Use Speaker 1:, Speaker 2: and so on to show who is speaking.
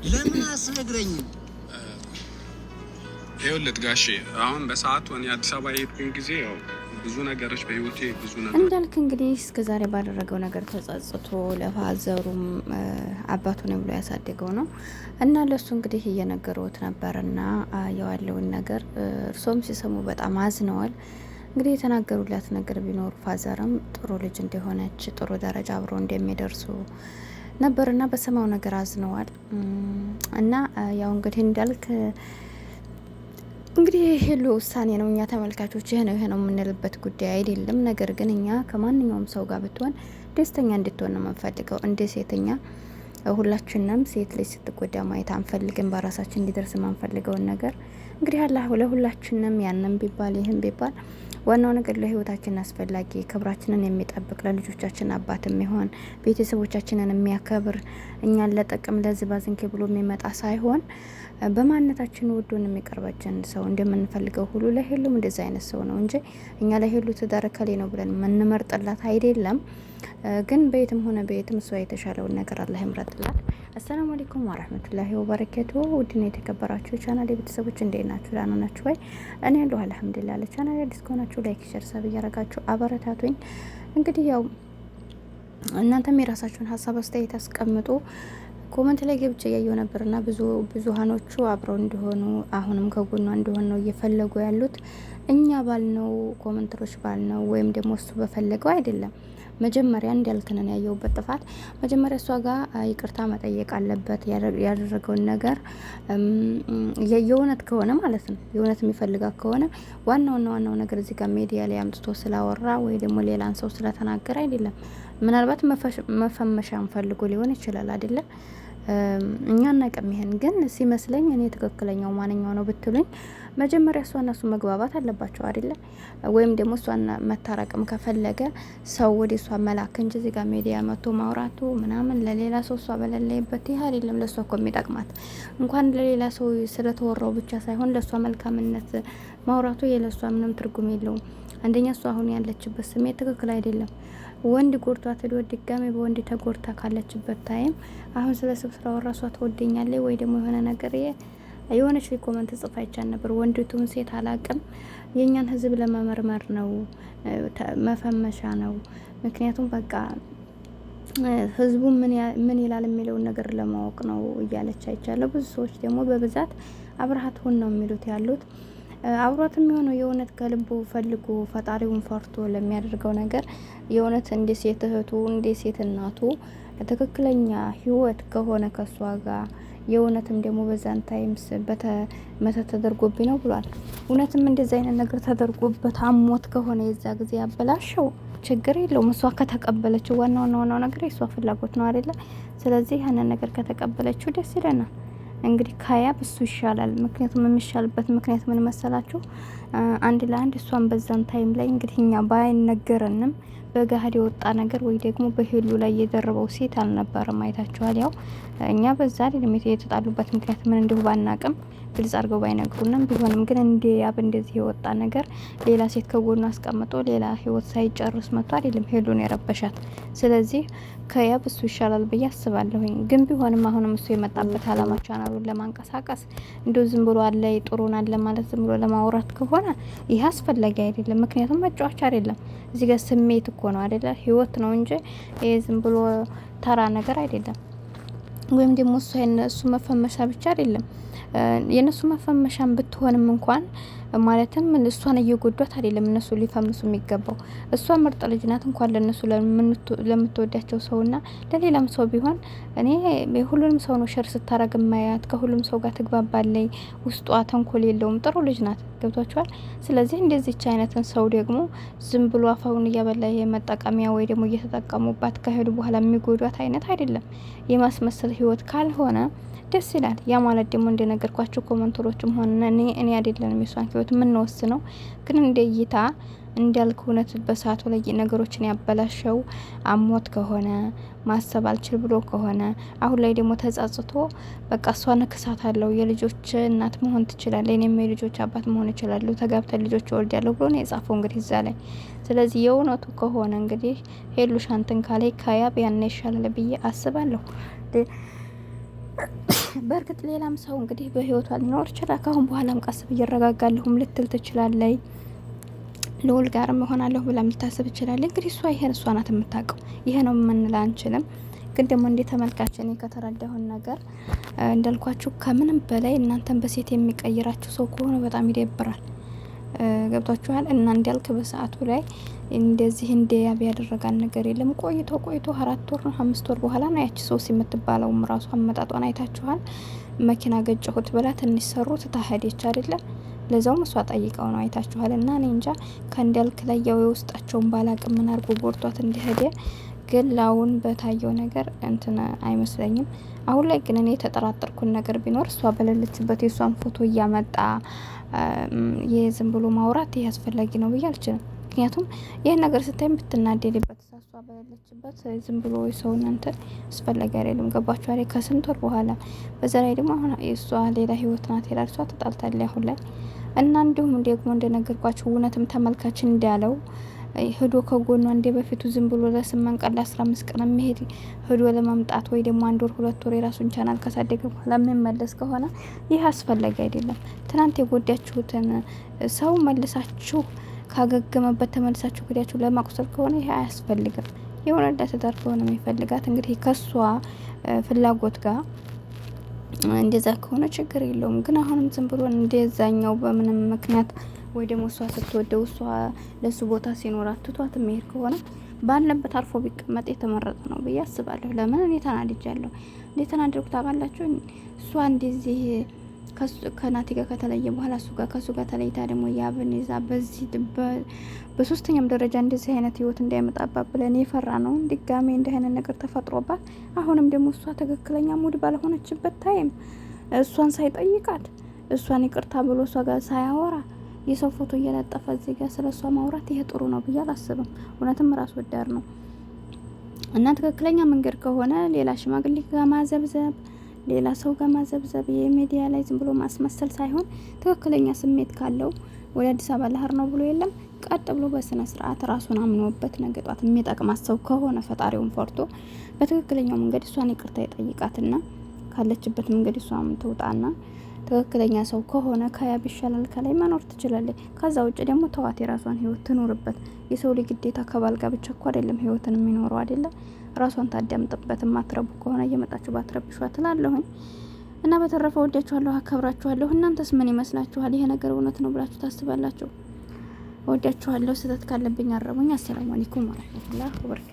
Speaker 1: ለምን አስነግረኝም?
Speaker 2: ይኸውልህ ጋሼ አሁን በሰዓቱ እኔ አዲስ አበባ የሄድኩኝ ጊዜ ያው ብዙ ነገሮች በህይወቴ ብዙ ነገር
Speaker 3: እንዳልክ እንግዲህ እስከዛሬ ባደረገው ነገር ተጸጽቶ ለፋዘሩም አባቱ ነው ብሎ ያሳደገው ነው እና ለሱ እንግዲህ እየነገሩት ነበርና ያለውን ነገር እርሶም ሲሰሙ በጣም አዝነዋል። እንግዲህ የተናገሩላት ነገር ቢኖር ፋዘርም ጥሩ ልጅ እንደሆነች ጥሩ ደረጃ አብሮ እንደሚደርሱ ነበርና በሰማው ነገር አዝነዋል። እና ያው እንግዲህ እንዳልክ እንግዲህ ሄሎ ውሳኔ ነው። እኛ ተመልካቾች ይሄ ነው የምንልበት ጉዳይ አይደለም። ነገር ግን እኛ ከማንኛውም ሰው ጋር ብትሆን ደስተኛ እንድትሆን ነው የምንፈልገው። እንደ ሴተኛ ሁላችንም ሴት ልጅ ስትጎዳ ማየት አንፈልግም። በራሳችን እንዲደርስ የማንፈልገውን ነገር እንግዲህ አላህ ለሁላችንም ያንን ቢባል ይህን ቢባል ዋናው ነገር ለህይወታችን አስፈላጊ ክብራችንን የሚጠብቅ ለልጆቻችን አባት የሚሆን ቤተሰቦቻችንን የሚያከብር እኛን ለጥቅም ለዝባዝንኬ ብሎ የሚመጣ ሳይሆን በማንነታችን ወዶን የሚቀርባችን ሰው እንደምንፈልገው ሁሉ ለሄሉም እንደዛ አይነት ሰው ነው እንጂ እኛ ለሄሉ ትዳር ከሌ ነው ብለን የምንመርጥላት አይደለም። ግን በየትም ሆነ በየትም እሷ የተሻለውን ነገር አላህ ይምረጥላት። አሰላሙ አለይኩም ወራህመቱላሂ ወበረካቱ። ውድና የተከበራችሁ ቻናል የቤተሰቦች እንዴት ናችሁ? ደህና ናችሁ ወይ? እኔ ያለሁ አልሐምዱሊላህ። ለቻናል አዲስ ከሆናችሁ ላይክ፣ ሼር፣ ሰብ እያረጋችሁ አበረታቱኝ። እንግዲህ ያው እናንተም የራሳችሁን ሀሳብ አስተያየት አስቀምጡ። ኮመንት ላይ ገብቼ እያየሁ ነበርና ብዙሃኖቹ አብረው እንዲሆኑ አሁንም ከጎኗ እንዲሆን ነው እየፈለጉ ያሉት። እኛ ባልነው ኮመንተሮች ባልነው ወይም ደግሞ እሱ በፈለገው አይደለም። መጀመሪያ እንዳልክንን ያየውበት ጥፋት መጀመሪያ እሷ ጋር ይቅርታ መጠየቅ አለበት። ያደረገውን ነገር የእውነት ከሆነ ማለት ነው የእውነት የሚፈልጋት ከሆነ ዋናው ነገር እዚህ ጋር ሚዲያ ላይ አምጥቶ ስላወራ ወይ ደግሞ ሌላን ሰው ስለተናገረ አይደለም። ምናልባት መፈመሻን ፈልጎ ሊሆን ይችላል አይደለ? እኛ እናቀም። ይሄን ግን ሲመስለኝ እኔ ትክክለኛው ማንኛው ነው ብትሉኝ መጀመሪያ እሷና እሱ መግባባት አለባቸው አይደለ? ወይም ደግሞ እሷና መታረቅም ከፈለገ ሰው ወደ እሷ መላክ እንጂ እዚህ ጋር ሚዲያ መጥቶ ማውራቱ ምናምን ለሌላ ሰው እሷ በሌለበት ይሄ አይደለም ለእሷ እኮ የሚጠቅማት። እንኳን ለሌላ ሰው ስለተወራው ብቻ ሳይሆን ለእሷ መልካምነት ማውራቱ የለሷ ምንም ትርጉም የለውም። አንደኛ እሷ አሁን ያለችበት ስሜት ትክክል አይደለም። ወንድ ጎርቷት ሄዶ ድጋሜ በወንድ ተጎርታ ካለችበት ታይም አሁን ስለ ስብስራው ራሷ ትወደኛለች ወይ ደግሞ የሆነ ነገር የሆነች ኮመንት ጽፋ ይቻል ነበር። ወንድቱን ሴት አላቅም የኛን ህዝብ ለመመርመር ነው መፈመሻ ነው። ምክንያቱም በቃ ህዝቡ ምን ይላል የሚለውን ነገር ለማወቅ ነው እያለች አይቻለሁ። ብዙ ሰዎች ደግሞ በብዛት አብርሃት ሁን ነው የሚሉት ያሉት። አብሮት የሚሆነው የእውነት ከልቡ ፈልጎ ፈጣሪውን ፈርቶ ለሚያደርገው ነገር የእውነት እንደ ሴት እህቱ እንደ ሴት እናቱ ትክክለኛ ህይወት ከሆነ ከሷ ጋር የእውነትም ደግሞ በዛን ታይምስ መተት ተደርጎብኝ ነው ብሏል። እውነትም እንደዚህ አይነት ነገር ተደርጎበት አሞት ከሆነ የዛ ጊዜ ያበላሸው ችግር የለውም። እሷ ከተቀበለችው ዋናው ነገር የሷ ፍላጎት ነው አይደለ? ስለዚህ ያንን ነገር ከተቀበለችው ደስ ይለናል። እንግዲህ ካያብ እሱ ይሻላል። ምክንያቱም የሚሻልበት ምክንያት ምን መሰላችሁ? አንድ ለአንድ እሷን በዛን ታይም ላይ እንግዲህ እኛ ባይነገረንም በገሀድ የወጣ ነገር ወይ ደግሞ በሄሉ ላይ የደረበው ሴት አልነበረም። አይታችኋል። ያው እኛ በዛ አይደለም የተጣሉበት ምክንያት ምን እንደው ባናቅም ግልጽ አድርገው ባይነግሩንም ቢሆንም ግን እንደ ያብ እንደዚህ የወጣ ነገር ሌላ ሴት ከጎኑ አስቀምጦ ሌላ ህይወት ሳይጨርስ መጥቶ አይደለም ሄሉን የረበሻት። ስለዚህ ከያብ እሱ ይሻላል ብዬ አስባለሁኝ። ግን ቢሆንም አሁንም እሱ የመጣበት አላማ ቻናሉን ለማንቀሳቀስ እንደው ዝም ብሎ አለ ጥሩን አለ ማለት ዝም ብሎ ለማውራት ከሆነ ይህ አስፈላጊ አይደለም። ምክንያቱም መጫወቻ አይደለም። እዚህ ጋር ስሜት እኮ ነው አይደለ? ህይወት ነው እንጂ ይሄ ዝም ብሎ ተራ ነገር አይደለም። ወይም ደግሞ እሱ መፈመሻ ብቻ አይደለም። የነሱ መፈመሻን ብትሆንም እንኳን ማለትም እሷን እየጎዷት አይደለም እነሱ ሊፈምሱ የሚገባው። እሷ ምርጥ ልጅ ናት። እንኳን ለነሱ ለምትወዳቸው ሰውና ለሌላም ሰው ቢሆን እኔ ሁሉንም ሰው ነው ሸር ስታረግ ማያት። ከሁሉም ሰው ጋር ትግባባለይ። ውስጧ ተንኮል የለውም። ጥሩ ልጅ ናት። ገብቷችኋል? ስለዚህ እንደዚህች አይነትን ሰው ደግሞ ዝም ብሎ አፋውን እያበላ የመጠቀሚያ ወይ ደግሞ እየተጠቀሙባት ከሄዱ በኋላ የሚጎዷት አይነት አይደለም። የማስመሰል ህይወት ካልሆነ ደስ ይላል። ያ ማለት ደግሞ እንደነገርኳችሁ ኮመንተሮችም ሆነ እኔ አይደለንም የሷን ህይወት የምንወስነው። ግን እንደ እይታ እንዳልክ እውነት በሰዓቱ ላይ ነገሮችን ያበላሸው አሞት ከሆነ ማሰብ አልችል ብሎ ከሆነ አሁን ላይ ደግሞ ተጻጽቶ በቃ እሷን ክሳት አለው የልጆች እናት መሆን ትችላለች፣ እኔም የልጆች አባት መሆን እችላለሁ፣ ተጋብተን ልጆች ወልዳለሁ ብሎ ነው የጻፈው እንግዲህ እዛ ላይ። ስለዚህ የእውነቱ ከሆነ እንግዲህ ሄሉ ሻንትን ካላይ ካያብ ያነ ይሻላል ብዬ አስባለሁ። በእርግጥ ሌላም ሰው እንግዲህ በህይወቷ ሊኖር ይችላል። ካሁን በኋላም ቀስ ብዬ እረጋጋለሁም ልትል ትችላለች። ልውል ጋር መሆናለሁ ብላ ልታስብ ትችላለች። እንግዲህ እሷ ናት የምታውቀው። ይሄ ነው የምንላ አንችልም። ግን ደግሞ እንደ ተመልካች እኔ ከተረዳሁን ነገር እንዳልኳችሁ ከምንም በላይ እናንተን በሴት የሚቀይራችሁ ሰው ከሆነ በጣም ይደብራል። ገብቷችኋል? እና እንዲያልክ በሰዓቱ ላይ እንደዚህ እንደ ያብ ያደረጋን ነገር የለም። ቆይቶ 4 ወር 5 ወር በኋላ ነው ያቺ ሶስ የምትባለውም ራሱ አመጣጧን አይታችኋል። መኪና ገጨሁት ብላ ትንሽ ሰሩት ታሄደች አይደለም። ለዛውም እሷ ጠይቀው ነው አይታችኋል። እና እኔ እንጃ ከእንዲያልክ ላይ ያው የውስጣቸውን ባላቅም ምን አድርጎ ጎርቷት እንደሄደ ግን ላውን በታየው ነገር እንትን አይመስለኝም። አሁን ላይ ግን እኔ የተጠራጠርኩን ነገር ቢኖር እሷ በሌለችበት የእሷን ፎቶ እያመጣ የዝም ብሎ ማውራት ይህ አስፈላጊ ነው ብዬ አልችልም። ምክንያቱም ይህን ነገር ስታይ ብትናደድበት እሷ በሌለችበት ዝም ብሎ ሰውን እንትን አስፈላጊ አይደለም። ገባችሁ አይደል? ከስንት ወር በኋላ በዛ ላይ ደግሞ አሁን የእሷ ሌላ ህይወት ናት ይላል። እሷ ተጣልታለች አሁን ላይ እና እንዲሁም ደግሞ እንደነገርኳችሁ እውነትም ተመልካችን እንዳለው ህዶ ከጎኗ እንደ በፊቱ ዝም ብሎ ለ8 ቀን ለ15 ቀን የሚሄድ ህዶ ለማምጣት ወይ ደግሞ 1 ወር 2 ወር የራሱን ቻናል ካሳደገ በኋላ የምንመለስ ከሆነ ይህ አስፈላጊ አይደለም። ትናንት የጎዳችሁትን ሰው መልሳችሁ ካገገመበት ተመልሳችሁ ጉዳያችሁ ለማቁሰል ከሆነ ይህ አያስፈልግም። የሆነ ትዳር ከሆነ የሚፈልጋት እንግዲህ ከሷ ፍላጎት ጋር እንደዛ ከሆነ ችግር የለውም። ግን አሁንም ዝም ብሎ እንደዛኛው በምንም ምክንያት ወይ ደግሞ እሷ ስትወደው እሷ ለሱ ቦታ ሲኖራት ትቷት የሚሄድ ከሆነ ባለበት አርፎ ቢቀመጥ የተመረጠ ነው ብዬ አስባለሁ። ለምን እኔ ተናድጃለሁ። እንዴት ተናደድኩ ታውቃላችሁ? እሷ እንደዚህ ከናቲ ጋር ከተለየ በኋላ ከሱ ጋር ተለይታ ደግሞ ያብን ይዛ በዚህ በሶስተኛም ደረጃ እንደዚህ አይነት ህይወት እንዳይመጣባት ብለን የፈራ ነው ድጋሜ እንደ አይነት ነገር ተፈጥሮባት አሁንም ደግሞ እሷ ትክክለኛ ሙድ ባልሆነችበት ታይም እሷን ሳይጠይቃት እሷን ይቅርታ ብሎ እሷ ጋር ሳያወራ የሰው ፎቶ እየለጠፈ እዚህ ጋር ስለሷ ማውራት ይሄ ጥሩ ነው ብዬ አላስብም። እውነትም ራስ ወዳድ ነው እና ትክክለኛ መንገድ ከሆነ ሌላ ሽማግሌ ጋር ማዘብዘብ ሌላ ሰው ጋር ማዘብዘብ የሚዲያ ላይ ዝም ብሎ ማስመሰል ሳይሆን ትክክለኛ ስሜት ካለው ወደ አዲስ አበባ ለህር ነው ብሎ የለም ቀጥ ብሎ በስነ ስርዓት ራሱን አምኖበት ነገጧት የሚጠቅማት ሰው ከሆነ ፈጣሪውን ፈርቶ በትክክለኛው መንገድ እሷን ይቅርታ ይጠይቃትና ካለችበት መንገድ እሷም ትውጣና ትክክለኛ ሰው ከሆነ ከያብ ይሻላል ከላይ መኖር ትችላለች። ከዛ ውጭ ደግሞ ተዋት የራሷን ህይወት ትኖርበት። የሰው ልጅ ግዴታ ከባል ጋር ብቻ እኮ አይደለም ህይወትን የሚኖረው አይደለም። ራሷን ታዳምጥበት። ማትረቡ ከሆነ እየመጣችሁ ባትረብሿ ትላለሁኝ። እና በተረፈ ወዳችኋለሁ፣ አከብራችኋለሁ። እናንተስ ምን ይመስላችኋል? ይሄ ነገር እውነት ነው ብላችሁ ታስባላችሁ? ወዳችኋለሁ። ስህተት ካለብኝ አረሙኝ። አሰላሙ አለይኩም ወራህመቱላሂ ወበረካቱ።